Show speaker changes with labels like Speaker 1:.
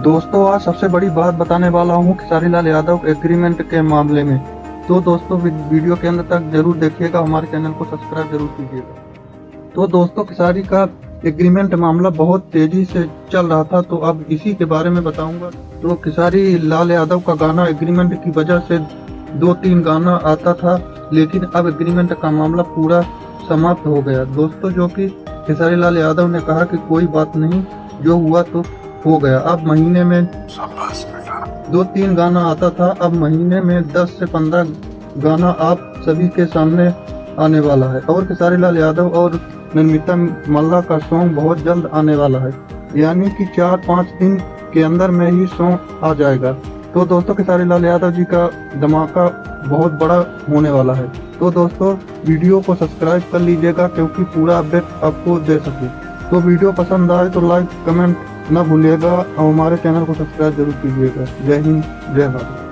Speaker 1: दोस्तों आज सबसे बड़ी बात बताने वाला हूँ खेसारी लाल यादव एग्रीमेंट के मामले में। तो दोस्तों वीडियो के अंत तक जरूर देखिएगा, हमारे चैनल को सब्सक्राइब जरूर कीजिएगा। तो दोस्तों खेसारी का एग्रीमेंट मामला बहुत तेजी से चल रहा था, तो अब इसी के बारे में बताऊंगा। तो खेसारी लाल यादव का गाना एग्रीमेंट की वजह से 2-3 गाना आता था, लेकिन अब एग्रीमेंट का मामला पूरा समाप्त हो गया दोस्तों। जो कि खेसारी लाल यादव ने कहा कि कोई बात नहीं, जो हुआ तो हो गया। अब महीने में 2-3 गाना आता था, अब महीने में 10 से 15 गाना आप सभी के सामने आने वाला है। और खेसारी लाल यादव और नमिता मल्ला का सॉन्ग बहुत जल्द आने वाला है, यानी कि 4-5 दिन के अंदर में ही सॉन्ग आ जाएगा। तो दोस्तों खेसारी लाल यादव जी का धमाका बहुत बड़ा होने वाला है। तो दोस्तों वीडियो को सब्सक्राइब कर लीजिएगा, क्योंकि पूरा अपडेट आपको दे सकूं। तो वीडियो पसंद आए तो लाइक कमेंट न भूलिएगा और हमारे चैनल को सब्सक्राइब जरूर कीजिएगा। जय हिंद, जय भारत।